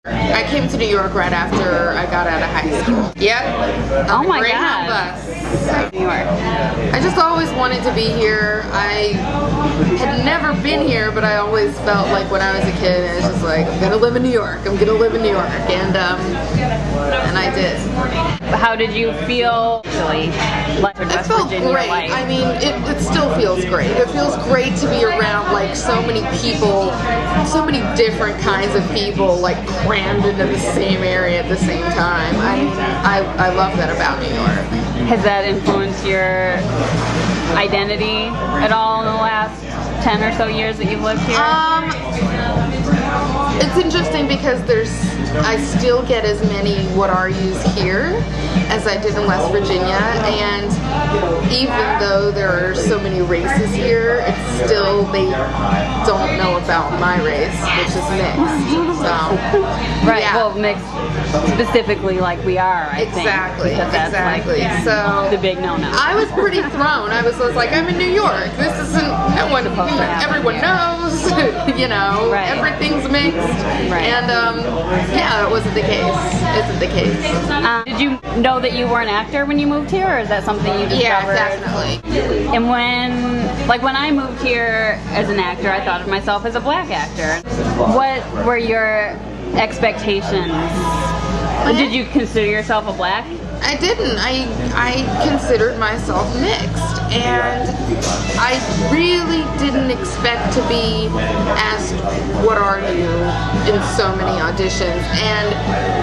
I came to New York right after I got out of high school. Yep. Oh my Greyhound God. bus. New York. I just always wanted to be here. I had never been here, but I always felt like when I was a kid, I was just like, I'm gonna live in New York. I'm gonna live in New York, and I did. How did you feel actually like in It West felt Virginia great. life? I mean, it still feels great. It feels great to be around like so many people, so many different kinds of people, like crammed into the same area at the same time. I love that about New York. Has that influenced your identity at all in the last 10 or so years that you've lived here? It's interesting because I still get as many what are yous here as I did in West Virginia, and even though there are so many races here, it's still, they don't know about my race, which is mixed. So, right, yeah. well, mixed specifically like we are, I think. Exactly, because that's exactly. Like so the big no-no. I was pretty thrown. I was like, I'm in New York. This isn't, no one, everyone knows, you know, Right. everything's mixed. Right. And yeah, it wasn't the case. Isn't the case. Did you know that you were an actor when you moved here, or is that something you discovered? Yeah, definitely. And when I moved here as an actor, I thought of myself as a black actor. What were your expectations? Did you consider yourself a black? I didn't. I considered myself mixed, and I really didn't expect to be asked, what are you, in so many auditions. And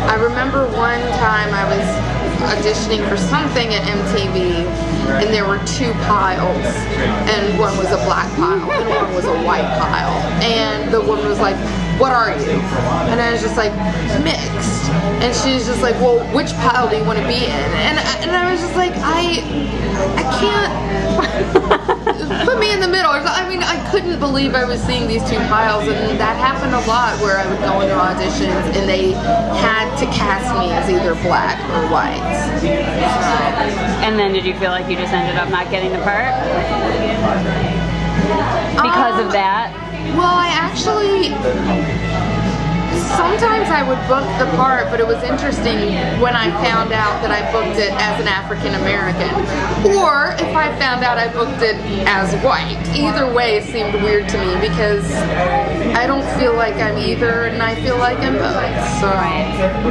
I remember one time I was auditioning for something at MTV, and there were two piles, and one was a black pile and one was a white pile, and the woman was like, what are you? And I was just like, mixed. And she's just like, well, which pile do you want to be in? And I was just like, I can't, put me in the middle. I mean, I couldn't believe I was seeing these two piles, and that happened a lot where I would go into auditions and they had to cast me as either black or white. And then did you feel like you just ended up not getting the part? Because of that? Well, I actually, sometimes I would book the part, but it was interesting when I found out that I booked it as an African American, or if I found out I booked it as white. Either way seemed weird to me because I don't feel like I'm either, and I feel like I'm both. So,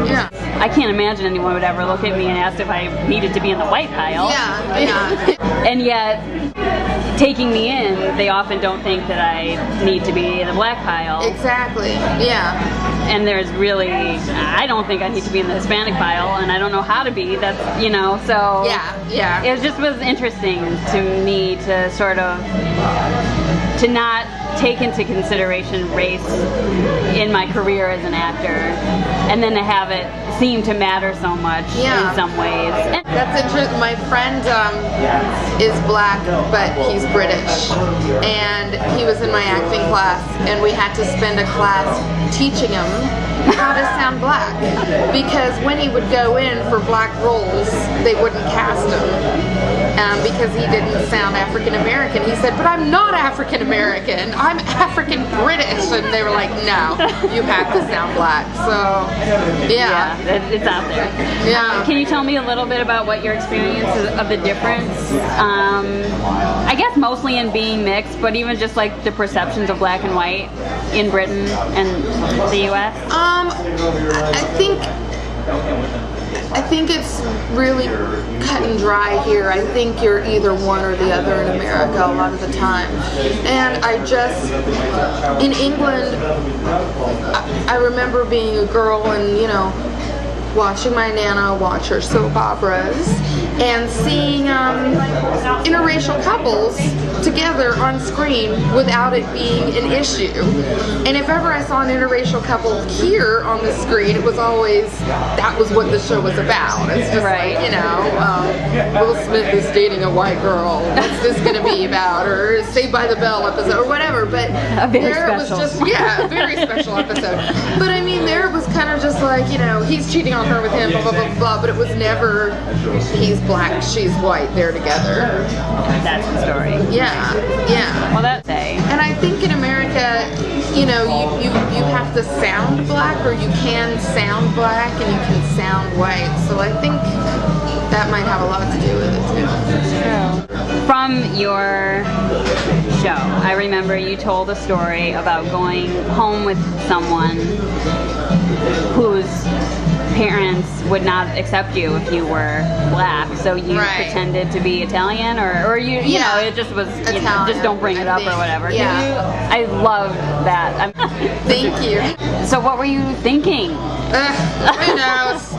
yeah. I can't imagine anyone would ever look at me and ask if I needed to be in the white pile. Yeah, yeah. And yet, taking me in, they often don't think that I need to be in the black pile. Exactly, yeah. And there's really, I don't think I need to be in the Hispanic pile, and I don't know how to be. That's, you know, so. Yeah, yeah. It just was interesting to me to sort of, to not take into consideration race in my career as an actor, and then to have it seem to matter so much in some ways. That's interesting. My friend is black, but he's British, and he was in my acting class, and we had to spend a class teaching him how to sound black, because when he would go in for black roles, they wouldn't cast him because he didn't sound African American. He said, but I'm not African American, I'm African British, and they were like, no, you have to sound black. So yeah, it's out there. Yeah. Can you tell me a little bit about what your experience is of the difference? I guess mostly in being mixed, but even just like the perceptions of black and white in Britain and the U.S. I think it's really cut and dry here. I think you're either one or the other in America a lot of the time. And in England, I remember being a girl and, you know, watching my Nana watch her soap operas and seeing interracial couples together on screen without it being an issue. And if ever I saw an interracial couple here on the screen, it was always, that was what the show was about. It's just like, you know, Will Smith is dating a white girl. What's this going to be about? Or Saved by the Bell episode, or whatever. But there it was just, a very special episode. But I mean, there it was kind of just like, you know, he's cheating on her with him, blah, blah, blah, blah. But it was never, he's black, she's white, they're together. That's the story. Yeah, yeah. Well, that's a. And I think in America, you know, you have to sound black, or you can sound black and you can sound white. So I think that might have a lot to do with it too. From your show, I remember you told a story about going home with someone whose parents would not accept you if you were black, so you pretended to be Italian, or you know, it just was Italian, you know, just don't bring it up or whatever. Yeah. I love that. Thank you. So what were you thinking? Who knows?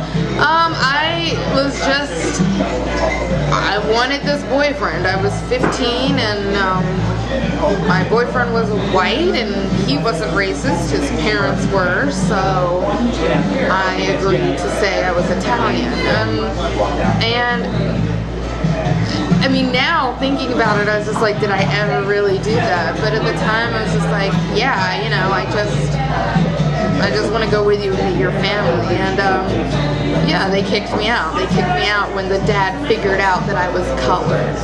I wanted this boyfriend. I was 15, and my boyfriend was white, and he wasn't racist. His parents were, so I agreed to say I was Italian. And I mean, now thinking about it, I was just like, did I ever really do that? But at the time, I was just like, yeah, you know, I just want to go with you and meet your family. And yeah, they kicked me out. They kicked me out when the dad figured out that I was colored.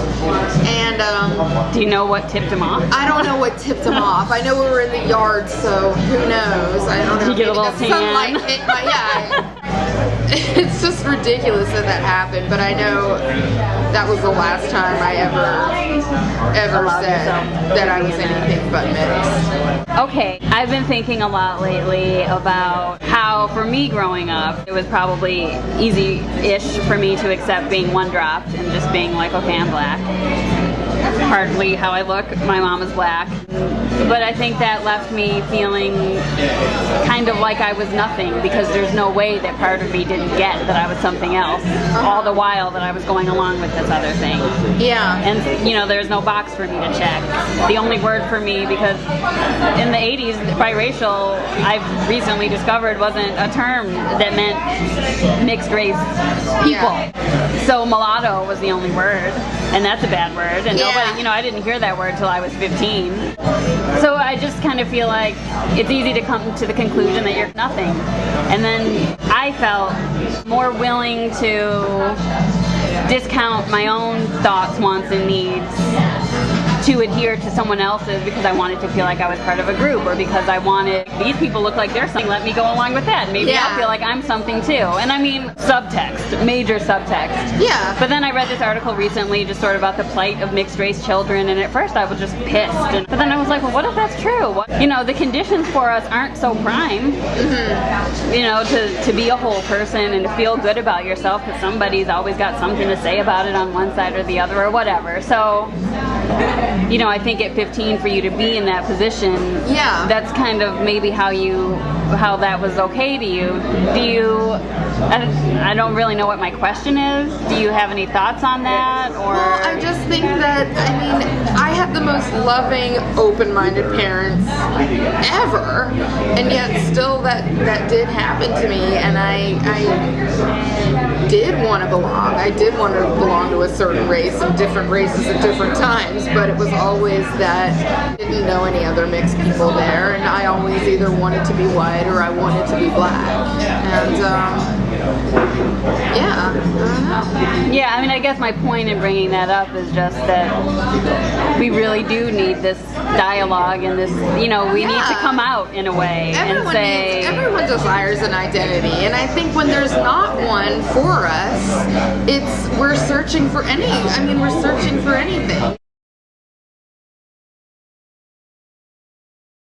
And do you know what tipped him off? I don't know what tipped him off. I know we were in the yard, so who knows? I don't know. Did you get a little tan? Sunlight hit my, it's just ridiculous that happened, but I know that was the last time I ever said that I was anything but mixed. Okay, I've been thinking a lot lately about how, for me growing up, it was probably easy-ish for me to accept being one-dropped and just being like, okay, I'm black. Partly how I look, my mom is black. But I think that left me feeling kind of like I was nothing, because there's no way that part of me didn't get that I was something else, all the while that I was going along with this other thing. Yeah. And, you know, there's no box for me to check. The only word for me, because in the 80s, biracial, I've recently discovered, wasn't a term that meant mixed race people. Yeah. So mulatto was the only word, and that's a bad word. And nobody, you know, I didn't hear that word till I was 15. So I just kind of feel like it's easy to come to the conclusion that you're nothing. And then I felt more willing to discount my own thoughts, wants, and needs to adhere to someone else's, because I wanted to feel like I was part of a group, or because I wanted, these people look like they're something, let me go along with that. Maybe I'll feel like I'm something too. And I mean, subtext, major subtext. Yeah. But then I read this article recently just sort of about the plight of mixed race children, and at first I was just pissed. But then I was like, well, what if that's true? You know, the conditions for us aren't so prime, you know, to be a whole person and to feel good about yourself, because somebody's always got something to say about it on one side or the other or whatever. So, you know, I think at 15 for you to be in that position, that's kind of maybe how that was okay to you. Do you, I don't really know what my question is. Do you have any thoughts on that? Or? Well, I just think that, I mean, I had the most loving, open-minded parents ever, and yet still that did happen to me, and I did want to belong. I did want to belong to a certain race and different races at different times, but it was always that I didn't know any other mixed people there, and I always either wanted to be white or I wanted to be black. And yeah, I don't know. Yeah, I mean, I guess my point in bringing that up is just that we really do need this dialogue and this, you know, we need to come out in a way and say... Everyone desires an identity, and I think when there's not one for us, we're searching for we're searching for anything.